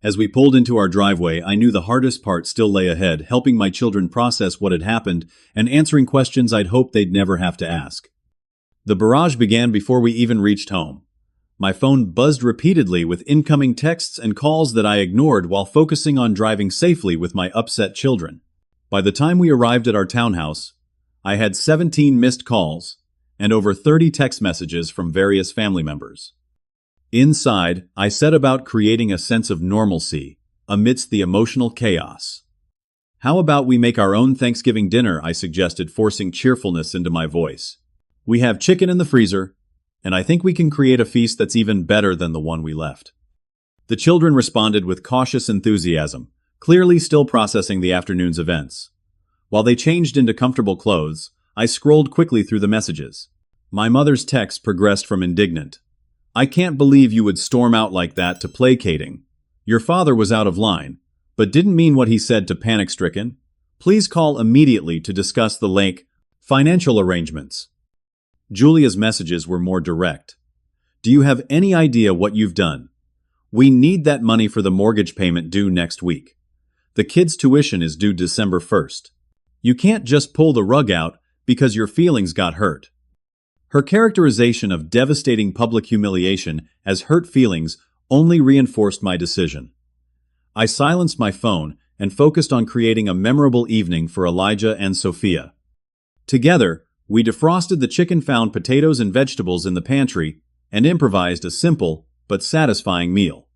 As we pulled into our driveway, I knew the hardest part still lay ahead, helping my children process what had happened and answering questions I'd hoped they'd never have to ask. The barrage began before we even reached home. My phone buzzed repeatedly with incoming texts and calls that I ignored while focusing on driving safely with my upset children. By the time we arrived at our townhouse, I had 17 missed calls and over 30 text messages from various family members. Inside, I set about creating a sense of normalcy amidst the emotional chaos. How about we make our own Thanksgiving dinner, I suggested, forcing cheerfulness into my voice. We have chicken in the freezer, and I think we can create a feast that's even better than the one we left. The children responded with cautious enthusiasm, clearly still processing the afternoon's events. While they changed into comfortable clothes, I scrolled quickly through the messages. My mother's text progressed from indignant. "I can't believe you would storm out like that to placating. Your father was out of line, but didn't mean what he said to panic-stricken. Please call immediately to discuss the financial arrangements." Julia's messages were more direct. "Do you have any idea what you've done? We need that money for the mortgage payment due next week. The kids' tuition is due December 1st. You can't just pull the rug out because your feelings got hurt." Her characterization of devastating public humiliation as hurt feelings only reinforced my decision. I silenced my phone and focused on creating a memorable evening for Elijah and Sophia. Together, we defrosted the chicken, found potatoes and vegetables in the pantry, and improvised a simple but satisfying meal.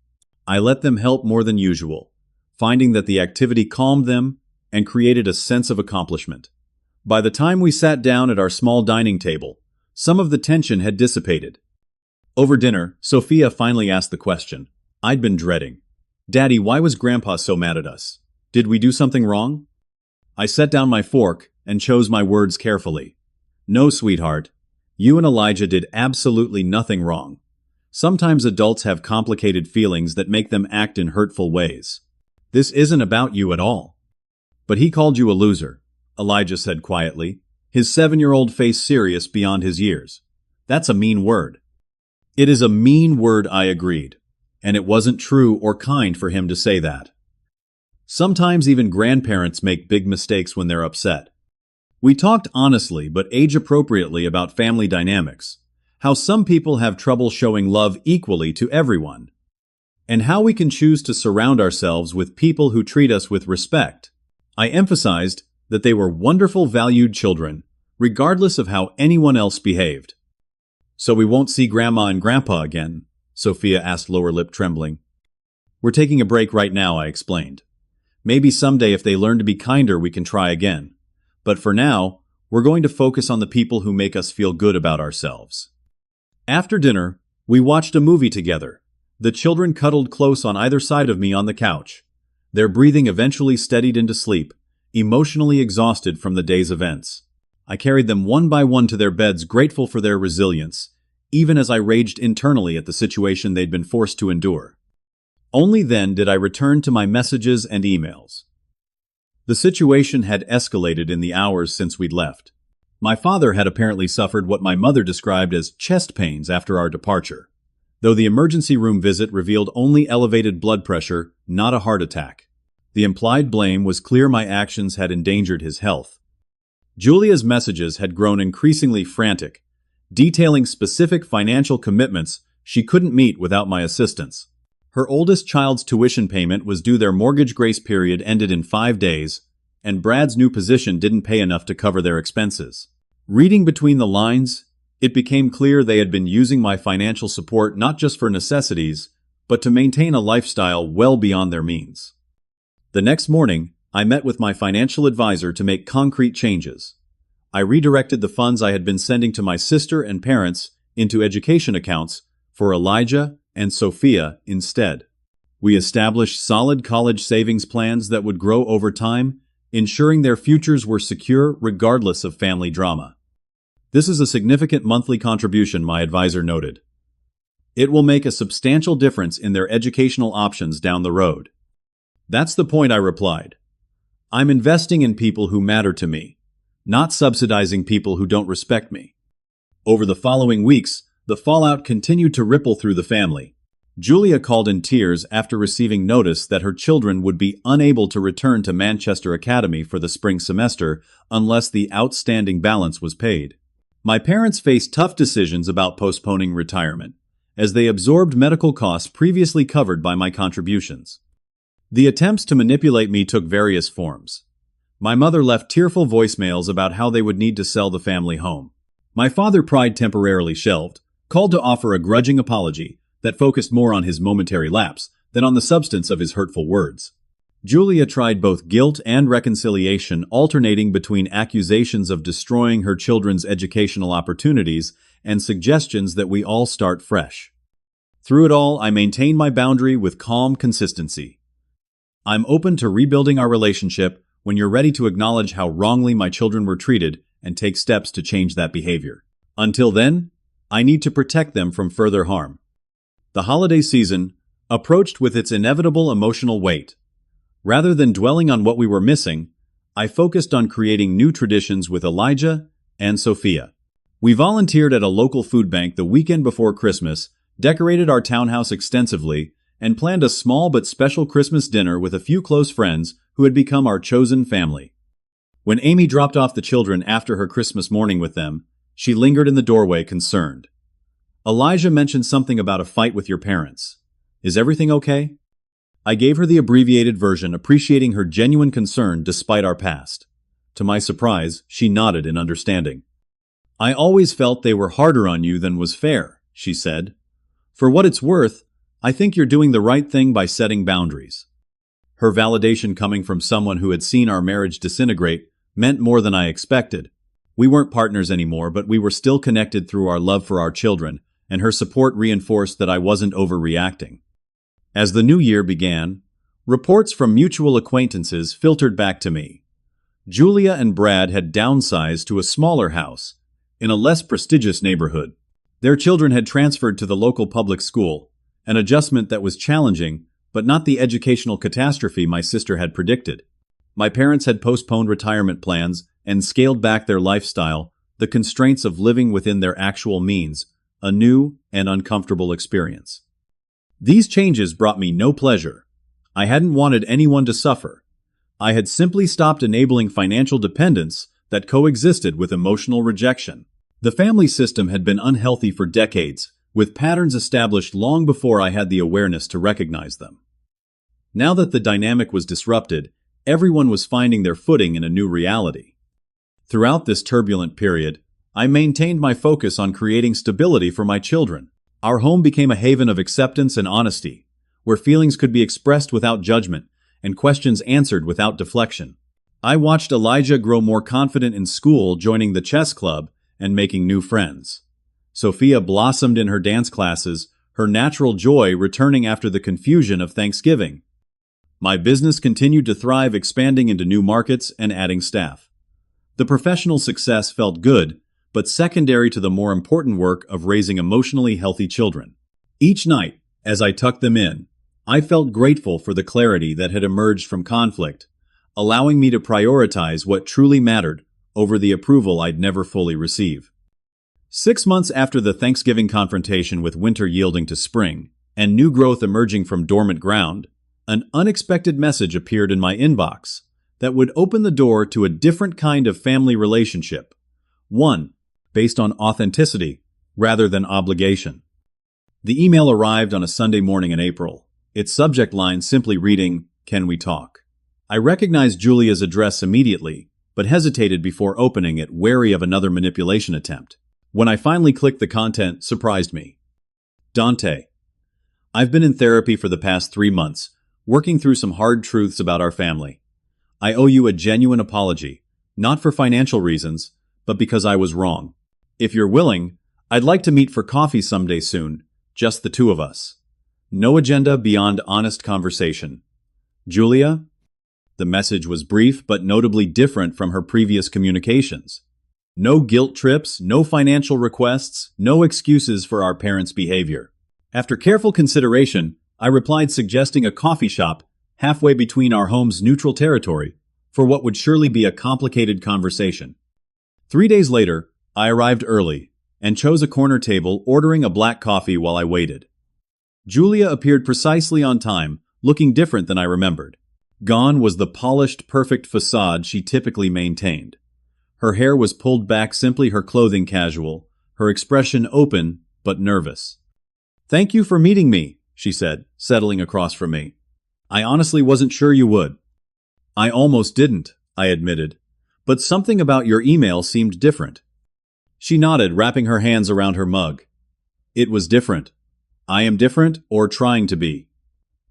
I let them help more than usual, finding that the activity calmed them and created a sense of accomplishment. By the time we sat down at our small dining table, some of the tension had dissipated. Over dinner, Sophia finally asked the question I'd been dreading. "Daddy, why was Grandpa so mad at us? Did we do something wrong?" I set down my fork and chose my words carefully. "No, sweetheart. You and Elijah did absolutely nothing wrong. Sometimes adults have complicated feelings that make them act in hurtful ways. This isn't about you at all." "But he called you a loser," Elijah said quietly, his 7-year-old face serious beyond his years. "That's a mean word." "It is a mean word," I agreed, and it wasn't true or kind for him to say that. Sometimes even grandparents make big mistakes when they're upset. We talked honestly but age-appropriately about family dynamics, how some people have trouble showing love equally to everyone, and how we can choose to surround ourselves with people who treat us with respect. I emphasized that they were wonderful, valued children, regardless of how anyone else behaved. "So we won't see Grandma and Grandpa again?" Sophia asked, lower lip trembling. "We're taking a break right now," I explained. "Maybe someday if they learn to be kinder we can try again. But for now, we're going to focus on the people who make us feel good about ourselves." After dinner, we watched a movie together. The children cuddled close on either side of me on the couch. Their breathing eventually steadied into sleep, emotionally exhausted from the day's events. I carried them one by one to their beds, grateful for their resilience, even as I raged internally at the situation they'd been forced to endure. Only then did I return to my messages and emails. The situation had escalated in the hours since we'd left. My father had apparently suffered what my mother described as chest pains after our departure, though the emergency room visit revealed only elevated blood pressure, not a heart attack. The implied blame was clear: my actions had endangered his health. Julia's messages had grown increasingly frantic, detailing specific financial commitments she couldn't meet without my assistance. Her oldest child's tuition payment was due, their mortgage grace period ended in 5 days, and Brad's new position didn't pay enough to cover their expenses. Reading between the lines, it became clear they had been using my financial support not just for necessities, but to maintain a lifestyle well beyond their means. The next morning, I met with my financial advisor to make concrete changes. I redirected the funds I had been sending to my sister and parents into education accounts for Elijah and Sophia instead. We established solid college savings plans that would grow over time, ensuring their futures were secure regardless of family drama. "This is a significant monthly contribution," my advisor noted. "It will make a substantial difference in their educational options down the road." "That's the point," I replied. "I'm investing in people who matter to me, not subsidizing people who don't respect me." Over the following weeks, the fallout continued to ripple through the family. Julia called in tears after receiving notice that her children would be unable to return to Manchester Academy for the spring semester unless the outstanding balance was paid. My parents faced tough decisions about postponing retirement, as they absorbed medical costs previously covered by my contributions. The attempts to manipulate me took various forms. My mother left tearful voicemails about how they would need to sell the family home. My father, pride temporarily shelved, called to offer a grudging apology that focused more on his momentary lapse than on the substance of his hurtful words. Julia tried both guilt and reconciliation, alternating between accusations of destroying her children's educational opportunities and suggestions that we all start fresh. Through it all, I maintained my boundary with calm consistency. I'm open to rebuilding our relationship when you're ready to acknowledge how wrongly my children were treated and take steps to change that behavior. Until then, I need to protect them from further harm. The holiday season approached with its inevitable emotional weight. Rather than dwelling on what we were missing, I focused on creating new traditions with Elijah and Sophia. We volunteered at a local food bank the weekend before Christmas, decorated our townhouse extensively, and planned a small but special Christmas dinner with a few close friends who had become our chosen family. When Amy dropped off the children after her Christmas morning with them, she lingered in the doorway concerned. Elijah mentioned something about a fight with your parents. Is everything okay? I gave her the abbreviated version, appreciating her genuine concern despite our past. To my surprise, she nodded in understanding. I always felt they were harder on you than was fair, she said. For what it's worth, I think you're doing the right thing by setting boundaries. Her validation coming from someone who had seen our marriage disintegrate meant more than I expected. We weren't partners anymore, but we were still connected through our love for our children, and her support reinforced that I wasn't overreacting. As the new year began, reports from mutual acquaintances filtered back to me. Julia and Brad had downsized to a smaller house in a less prestigious neighborhood. Their children had transferred to the local public school, an adjustment that was challenging, but not the educational catastrophe my sister had predicted. My parents had postponed retirement plans and scaled back their lifestyle, the constraints of living within their actual means, a new and uncomfortable experience. These changes brought me no pleasure. I hadn't wanted anyone to suffer. I had simply stopped enabling financial dependence that coexisted with emotional rejection. The family system had been unhealthy for decades, with patterns established long before I had the awareness to recognize them. Now that the dynamic was disrupted, everyone was finding their footing in a new reality. Throughout this turbulent period, I maintained my focus on creating stability for my children. Our home became a haven of acceptance and honesty, where feelings could be expressed without judgment and questions answered without deflection. I watched Elijah grow more confident in school, joining the chess club and making new friends. Sophia blossomed in her dance classes, her natural joy returning after the confusion of Thanksgiving. My business continued to thrive, expanding into new markets and adding staff. The professional success felt good, but secondary to the more important work of raising emotionally healthy children. Each night, as I tucked them in, I felt grateful for the clarity that had emerged from conflict, allowing me to prioritize what truly mattered over the approval I'd never fully receive. 6 months after the Thanksgiving confrontation, with winter yielding to spring and new growth emerging from dormant ground, an unexpected message appeared in my inbox that would open the door to a different kind of family relationship. One based on authenticity rather than obligation. The email arrived on a Sunday morning in April, its subject line simply reading, "Can we talk?" I recognized Julia's address immediately, but hesitated before opening it, wary of another manipulation attempt. When I finally clicked, the content surprised me. Dante, I've been in therapy for the past 3 months, working through some hard truths about our family. I owe you a genuine apology, not for financial reasons, but because I was wrong. If you're willing, I'd like to meet for coffee someday soon, just the two of us. No agenda beyond honest conversation. Julia? The message was brief but notably different from her previous communications. No guilt trips, no financial requests, no excuses for our parents' behavior. After careful consideration, I replied, suggesting a coffee shop halfway between our home's neutral territory for what would surely be a complicated conversation. 3 days later, I arrived early and chose a corner table, ordering a black coffee while I waited. Julia appeared precisely on time, looking different than I remembered. Gone was the polished, perfect facade she typically maintained. Her hair was pulled back simply, her clothing casual, her expression open but nervous. "Thank you for meeting me," she said, settling across from me. "I honestly wasn't sure you would." "I almost didn't," I admitted, "but something about your email seemed different." She nodded, wrapping her hands around her mug. "It was different. I am different, or trying to be."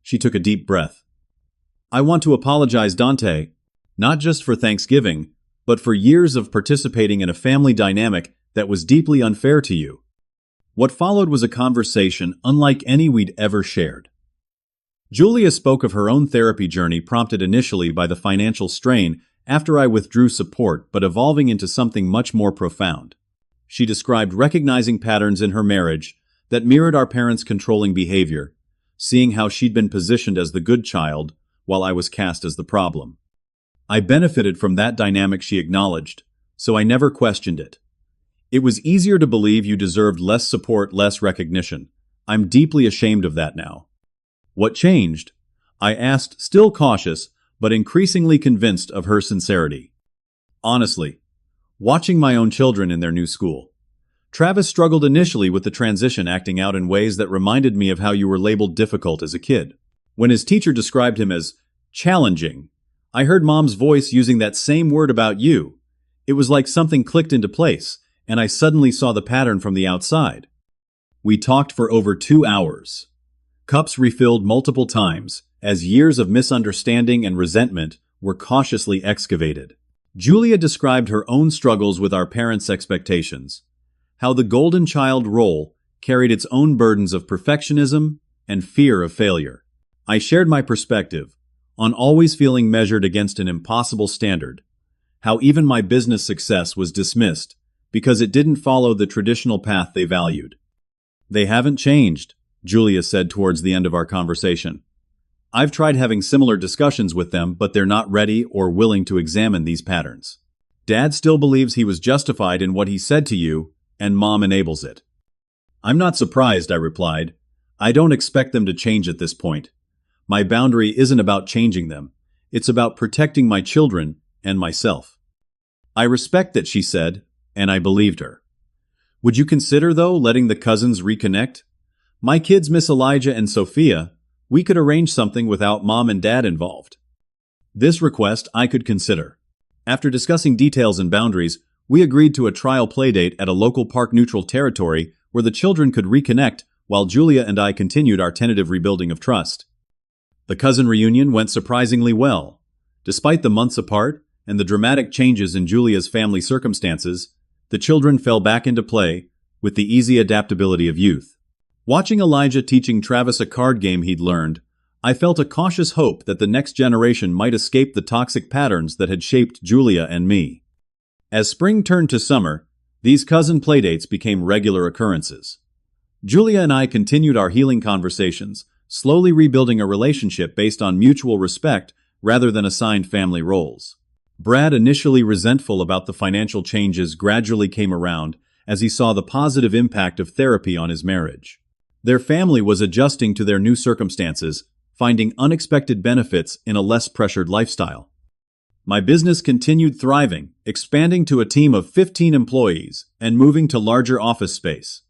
She took a deep breath. I want to apologize, Dante, not just for Thanksgiving, but for years of participating in a family dynamic that was deeply unfair to you. What followed was a conversation unlike any we'd ever shared. Julia spoke of her own therapy journey, prompted initially by the financial strain after I withdrew support, but evolving into something much more profound. She described recognizing patterns in her marriage that mirrored our parents' controlling behavior, seeing how she'd been positioned as the good child while I was cast as the problem. I benefited from that dynamic, she acknowledged, so I never questioned it. It was easier to believe you deserved less support, less recognition. I'm deeply ashamed of that now. What changed? I asked, still cautious, but increasingly convinced of her sincerity. Honestly, watching my own children in their new school. Travis struggled initially with the transition, acting out in ways that reminded me of how you were labeled difficult as a kid. When his teacher described him as challenging, I heard Mom's voice using that same word about you. It was like something clicked into place, and I suddenly saw the pattern from the outside. We talked for over 2 hours. Cups refilled multiple times, as years of misunderstanding and resentment were cautiously excavated. Julia described her own struggles with our parents' expectations, how the golden child role carried its own burdens of perfectionism and fear of failure. I shared my perspective on always feeling measured against an impossible standard, how even my business success was dismissed because it didn't follow the traditional path they valued. They haven't changed, Julia said towards the end of our conversation. I've tried having similar discussions with them, but they're not ready or willing to examine these patterns. Dad still believes he was justified in what he said to you, and Mom enables it. I'm not surprised, I replied. I don't expect them to change at this point. My boundary isn't about changing them. It's about protecting my children and myself. I respect that, she said, and I believed her. Would you consider, though, letting the cousins reconnect? My kids miss Elijah and Sophia. We could arrange something without Mom and Dad involved. This request I could consider. After discussing details and boundaries, we agreed to a trial playdate at a local park-neutral territory where the children could reconnect while Julia and I continued our tentative rebuilding of trust. The cousin reunion went surprisingly well. Despite the months apart and the dramatic changes in Julia's family circumstances, the children fell back into play with the easy adaptability of youth. Watching Elijah teaching Travis a card game he'd learned, I felt a cautious hope that the next generation might escape the toxic patterns that had shaped Julia and me. As spring turned to summer, these cousin playdates became regular occurrences. Julia and I continued our healing conversations, slowly rebuilding a relationship based on mutual respect rather than assigned family roles. Brad, initially resentful about the financial changes, gradually came around as he saw the positive impact of therapy on his marriage. Their family was adjusting to their new circumstances, finding unexpected benefits in a less pressured lifestyle. My business continued thriving, expanding to a team of 15 employees and moving to larger office space.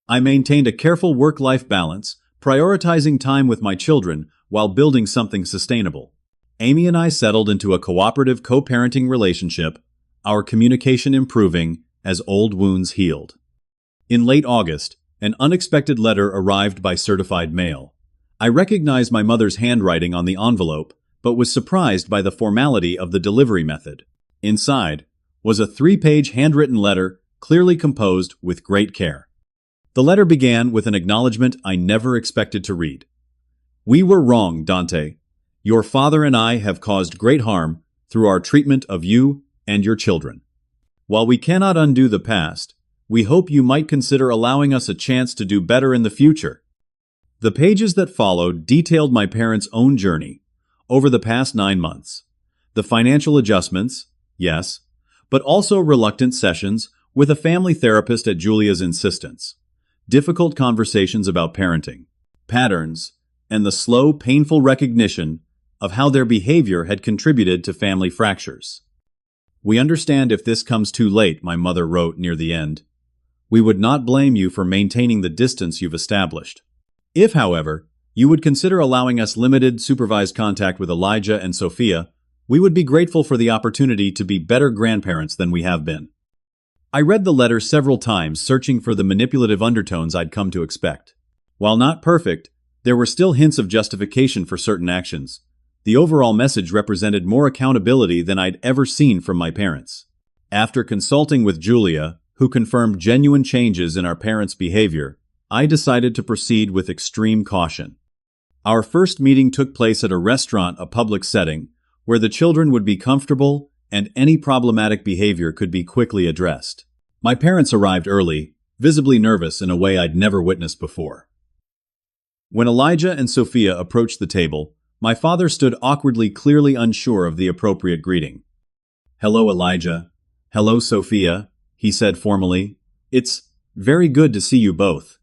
I maintained a careful work-life balance, prioritizing time with my children while building something sustainable. Amy and I settled into a cooperative co-parenting relationship, our communication improving as old wounds healed. In late August, an unexpected letter arrived by certified mail. I recognized my mother's handwriting on the envelope, but was surprised by the formality of the delivery method. Inside was a 3-page handwritten letter, clearly composed with great care. The letter began with an acknowledgement I never expected to read. "We were wrong, Dante. Your father and I have caused great harm through our treatment of you and your children. While we cannot undo the past, we hope you might consider allowing us a chance to do better in the future." The pages that followed detailed my parents' own journey over the past 9 months. The financial adjustments, yes, but also reluctant sessions with a family therapist at Julia's insistence. Difficult conversations about parenting, patterns, and the slow, painful recognition of how their behavior had contributed to family fractures. "We understand if this comes too late," my mother wrote near the end. "We would not blame you for maintaining the distance you've established. If, however, you would consider allowing us limited, supervised contact with Elijah and Sophia, we would be grateful for the opportunity to be better grandparents than we have been." I read the letter several times, searching for the manipulative undertones I'd come to expect. While not perfect, there were still hints of justification for certain actions, The overall message represented more accountability than I'd ever seen from my parents. After consulting with Julia, who confirmed genuine changes in our parents' behavior, I decided to proceed with extreme caution. Our first meeting took place at a restaurant, a public setting, where the children would be comfortable and any problematic behavior could be quickly addressed. My parents arrived early, visibly nervous in a way I'd never witnessed before. When Elijah and Sophia approached the table, my father stood awkwardly, clearly unsure of the appropriate greeting. "Hello, Elijah. Hello, Sophia," he said formally. "It's very good to see you both."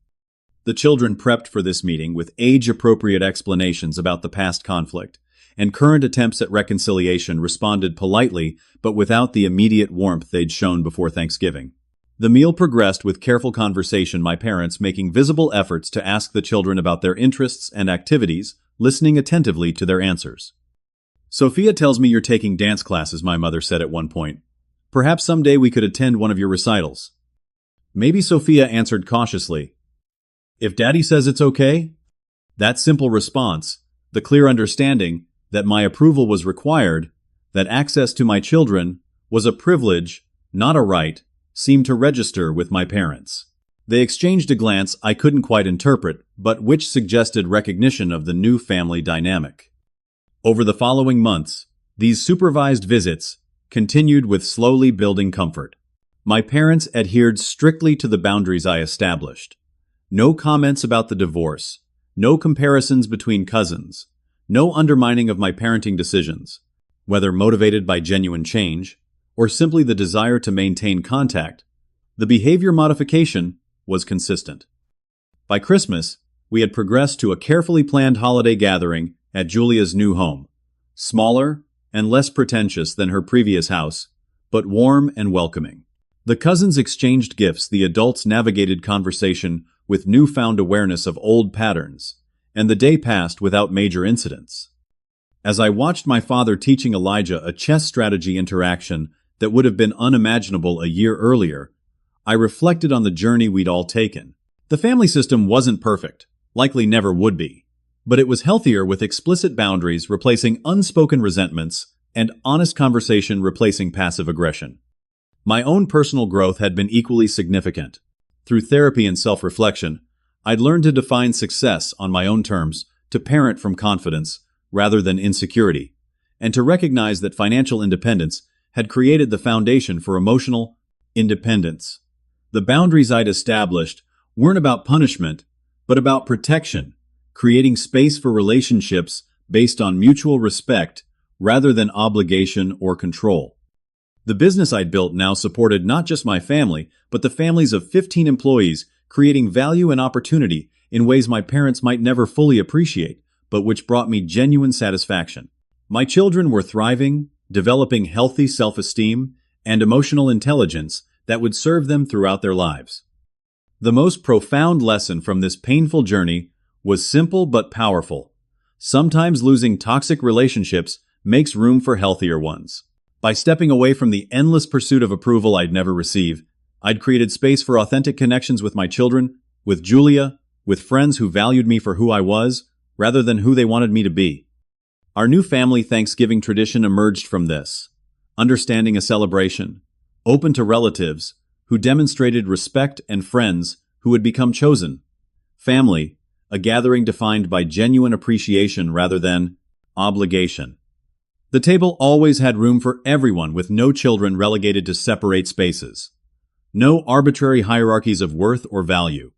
The children prepped for this meeting with age-appropriate explanations about the past conflict, and current attempts at reconciliation responded politely but without the immediate warmth they'd shown before Thanksgiving. The meal progressed with careful conversation, my parents making visible efforts to ask the children about their interests and activities, listening attentively to their answers. "Sophia tells me you're taking dance classes," my mother said at one point. "Perhaps someday we could attend one of your recitals." "Maybe," Sophia answered cautiously. "If Daddy says it's okay?" That simple response, the clear understanding that my approval was required, that access to my children was a privilege, not a right, seemed to register with my parents. They exchanged a glance I couldn't quite interpret, but which suggested recognition of the new family dynamic. Over the following months, these supervised visits continued with slowly building comfort. My parents adhered strictly to the boundaries I established. No comments about the divorce, no comparisons between cousins, no undermining of my parenting decisions, whether motivated by genuine change or simply the desire to maintain contact. The behavior modification was consistent. By Christmas, we had progressed to a carefully planned holiday gathering at Julia's new home, smaller and less pretentious than her previous house, but warm and welcoming. The cousins exchanged gifts, the adults navigated conversation with newfound awareness of old patterns, and the day passed without major incidents. As I watched my father teaching Elijah a chess strategy interaction that would have been unimaginable a year earlier, I reflected on the journey we'd all taken. The family system wasn't perfect, likely never would be, but it was healthier with explicit boundaries replacing unspoken resentments and honest conversation replacing passive aggression. My own personal growth had been equally significant. Through therapy and self-reflection, I'd learned to define success on my own terms, to parent from confidence rather than insecurity, and to recognize that financial independence had created the foundation for emotional independence. The boundaries I'd established weren't about punishment, but about protection, creating space for relationships based on mutual respect rather than obligation or control. The business I'd built now supported not just my family, but the families of 15 employees, creating value and opportunity in ways my parents might never fully appreciate, but which brought me genuine satisfaction. My children were thriving, developing healthy self-esteem and emotional intelligence that would serve them throughout their lives. The most profound lesson from this painful journey was simple but powerful. Sometimes losing toxic relationships makes room for healthier ones. By stepping away from the endless pursuit of approval I'd never receive, I'd created space for authentic connections with my children, with Julia, with friends who valued me for who I was, rather than who they wanted me to be. Our new family Thanksgiving tradition emerged from this, understanding a celebration, open to relatives who demonstrated respect and friends who had become chosen. Family, a gathering defined by genuine appreciation rather than obligation. The table always had room for everyone, with no children relegated to separate spaces. No arbitrary hierarchies of worth or value.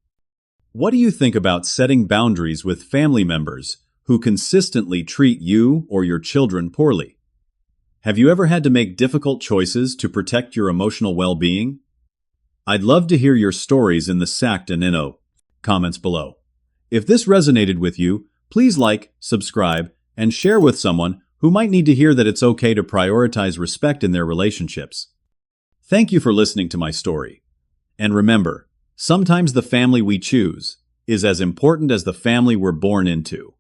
What do you think about setting boundaries with family members who consistently treat you or your children poorly? Have you ever had to make difficult choices to protect your emotional well-being? I'd love to hear your stories in the Sacked and Inno comments below. If this resonated with you, please like, subscribe, and share with someone who might need to hear that it's okay to prioritize respect in their relationships. Thank you for listening to my story. And remember, sometimes the family we choose is as important as the family we're born into.